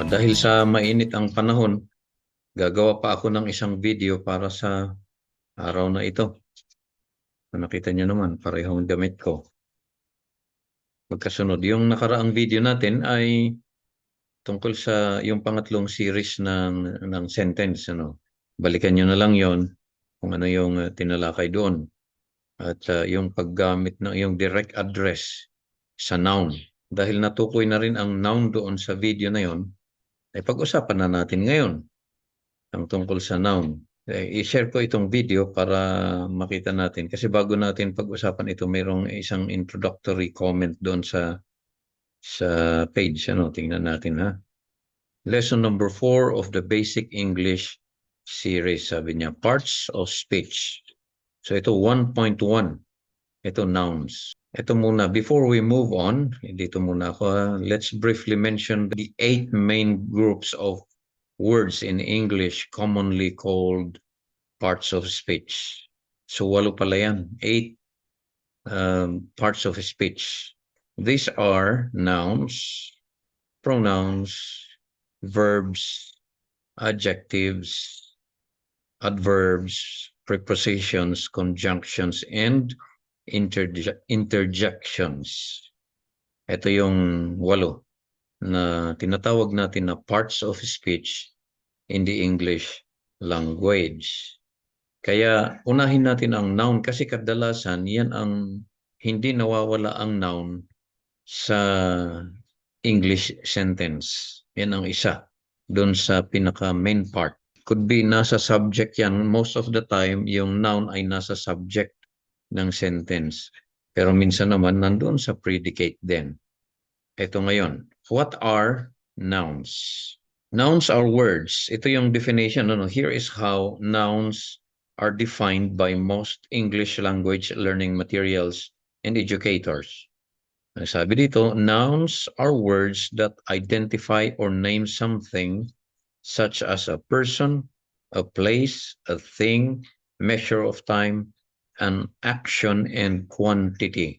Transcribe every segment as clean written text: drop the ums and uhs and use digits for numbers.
Dahil sa mainit ang panahon, gagawa pa ako ng isang video para sa araw na ito. Nakita niyo naman, parehong damit ko. Magkasunod. Yung nakaraang video natin ay tungkol sa yung pangatlong series ng sentence. Balikan niyo na lang yon kung ano yung tinalakay doon. At yung paggamit ng yung direct address sa noun. Dahil natukoy na rin ang noun doon sa video na yon, ay pag-usapan na natin ngayon ang tungkol sa noun. I-share ko itong video para makita natin. Kasi bago natin pag-usapan ito, mayroong isang introductory comment doon sa page. Tingnan natin ha. Lesson number 4 of the Basic English series. Sabi niya, parts of speech. So ito 1.1. Ito nouns. Ito muna, before we move on, dito muna ako, let's briefly mention the 8 main groups of words in English commonly called parts of speech. So 8 pala yan. 8 parts of speech. These are nouns, pronouns, verbs, adjectives, adverbs, prepositions, conjunctions, and interjections. Ito yung 8 na tinatawag natin na parts of speech in the English language. Kaya unahin natin ang noun kasi kadalasan yan ang hindi nawawala ang noun sa English sentence. Yan ang isa doon sa pinaka main part. Could be nasa subject yan. Most of the time, yung noun ay nasa subject ng sentence. Pero minsan naman nandoon sa predicate din. Ito ngayon. What are nouns? Nouns are words. Ito yung definition. Here is how nouns are defined by most English language learning materials and educators. Sabi dito, nouns are words that identify or name something such as a person, a place, a thing, measure of time, an action, and quantity.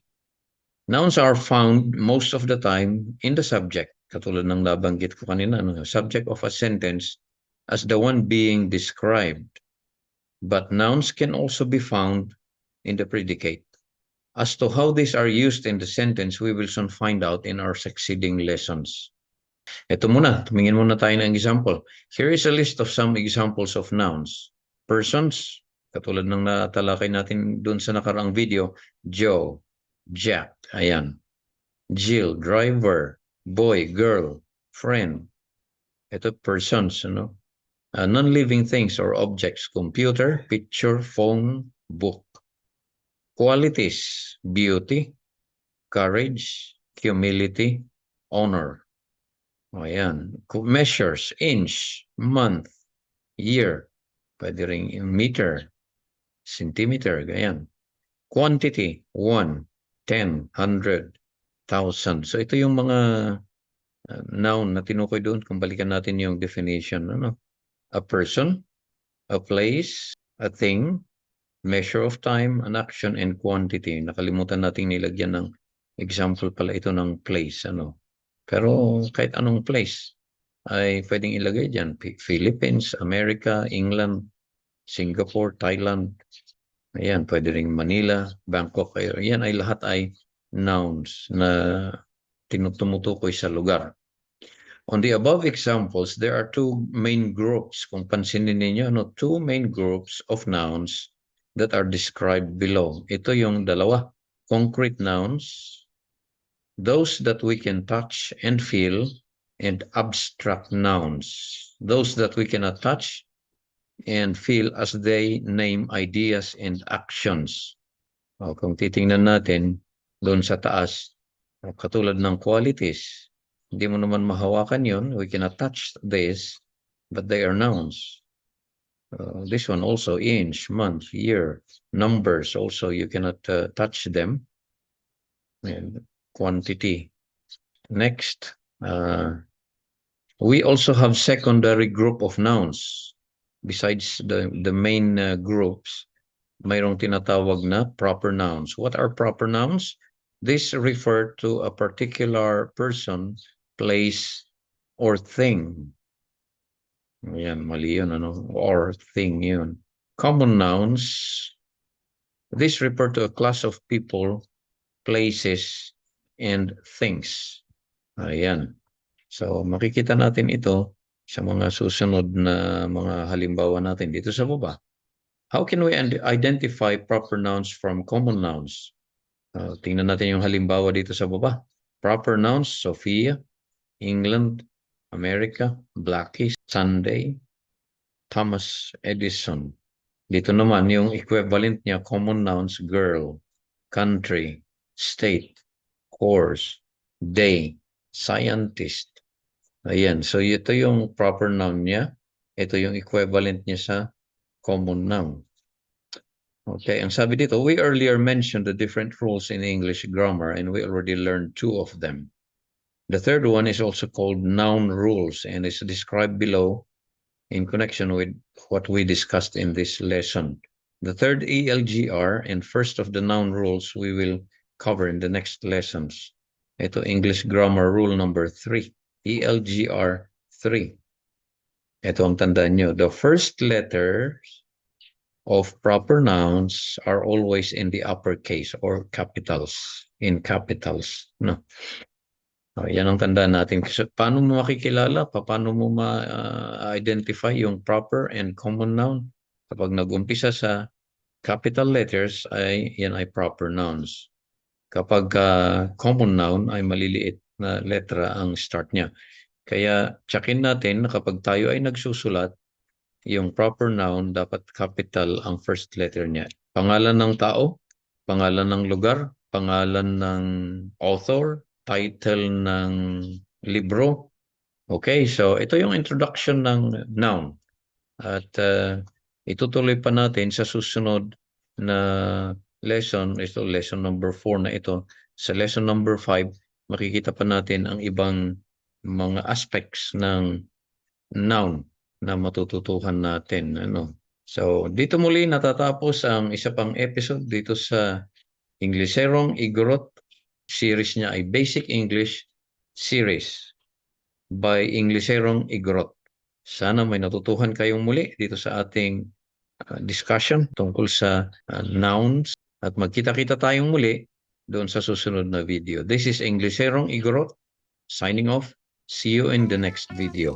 Nouns are found most of the time in the subject, katulad ng nabanggit ko kanina, subject of a sentence as the one being described. But nouns can also be found in the predicate. As to how these are used in the sentence, we will soon find out in our succeeding lessons. Ito muna, tumingin muna tayo ng example. Here is a list of some examples of nouns. Persons, katulad ng natalakay natin dun sa nakaraang video, Joe, Jack, ayan. Jill, driver, boy, girl, friend. Ito persons, non-living things or objects, computer, picture, phone, book. Qualities, beauty, courage, humility, honor. Ayan. Measures, inch, month, year. Pwede rin meter, centimeter, ganyan. Quantity, 1, 10, 100, 1,000. So ito yung mga noun na tinukoy doon. Kung balikan natin yung definition. A person, a place, a thing, measure of time, an action, and quantity. Nakalimutan nating nilagyan ng example pala ito ng place. Pero kahit anong place ay pwedeng ilagay dyan. Philippines, America, England, Singapore, Thailand. Ayan, pwede rin Manila, Bangkok. Ayan ay lahat ay nouns na tinutumutukoy sa lugar. On the above examples, there are 2 main groups. Kung pansinin ninyo, 2 main groups of nouns that are described below. Ito yung dalawa. Concrete nouns, those that we can touch and feel, and abstract nouns, those that we cannot touch and feel as they name ideas and actions. Kung titingnan natin doon sa taas, katulad ng qualities, hindi mo naman mahawakan yun. We cannot touch this, but they are nouns. This one also, inch, month, year, numbers also, you cannot touch them. And quantity. Next, we also have secondary group of nouns. Besides the main groups, mayroong tinatawag na proper nouns. What are proper nouns? These refer to a particular person, place, or thing. Ayan, mali yun, ano? Or thing yun. Common nouns, these refer to a class of people, places, and things. Ayan. So, makikita natin ito sa mga susunod na mga halimbawa natin dito sa baba. How can we identify proper nouns from common nouns? Tingnan natin yung halimbawa dito sa baba. Proper nouns, Sophia, England, America, Blackie, Sunday, Thomas Edison. Dito naman, yung equivalent niya, common nouns, girl, country, state, course, day, scientist. Ayan, so ito yung proper noun niya. Ito yung equivalent niya sa common noun. Okay, ang sabi dito, we earlier mentioned the different rules in English grammar and we already learned 2 of them. The third one is also called noun rules and is described below in connection with what we discussed in this lesson. The third ELGR and first of the noun rules we will cover in the next lessons. Ito English grammar rule number 3, ELGR 3. Ito ang tandaan nyo. The first letters of proper nouns are always in the uppercase or capitals, in capitals. No? Yan ang tandaan natin. Paano mo makikilala? Paano mo ma-identify yung proper and common noun? Kapag nag-umpisa sa capital letters, yan ay proper nouns. Kapag common noun ay maliliit na letra ang start niya. Kaya tsakin natin na kapag tayo ay nagsusulat, yung proper noun dapat capital ang first letter niya. Pangalan ng tao, pangalan ng lugar, pangalan ng author, title ng libro. Okay, so ito yung introduction ng noun. At itutuloy pa natin sa susunod na lesson, ito lesson number 4 na ito. Sa lesson number 5, makikita pa natin ang ibang mga aspects ng noun na matututuhan natin. So, dito muli natatapos ang isa pang episode dito sa Ingleserong Igorot. Series niya ay Basic English Series by Ingleserong Igorot. Sana may natutuhan kayong muli dito sa ating discussion tungkol sa nouns at magkita-kita tayong muli doon sa susunod na video. This is Ingleserong Igorot signing off. See you in the next video.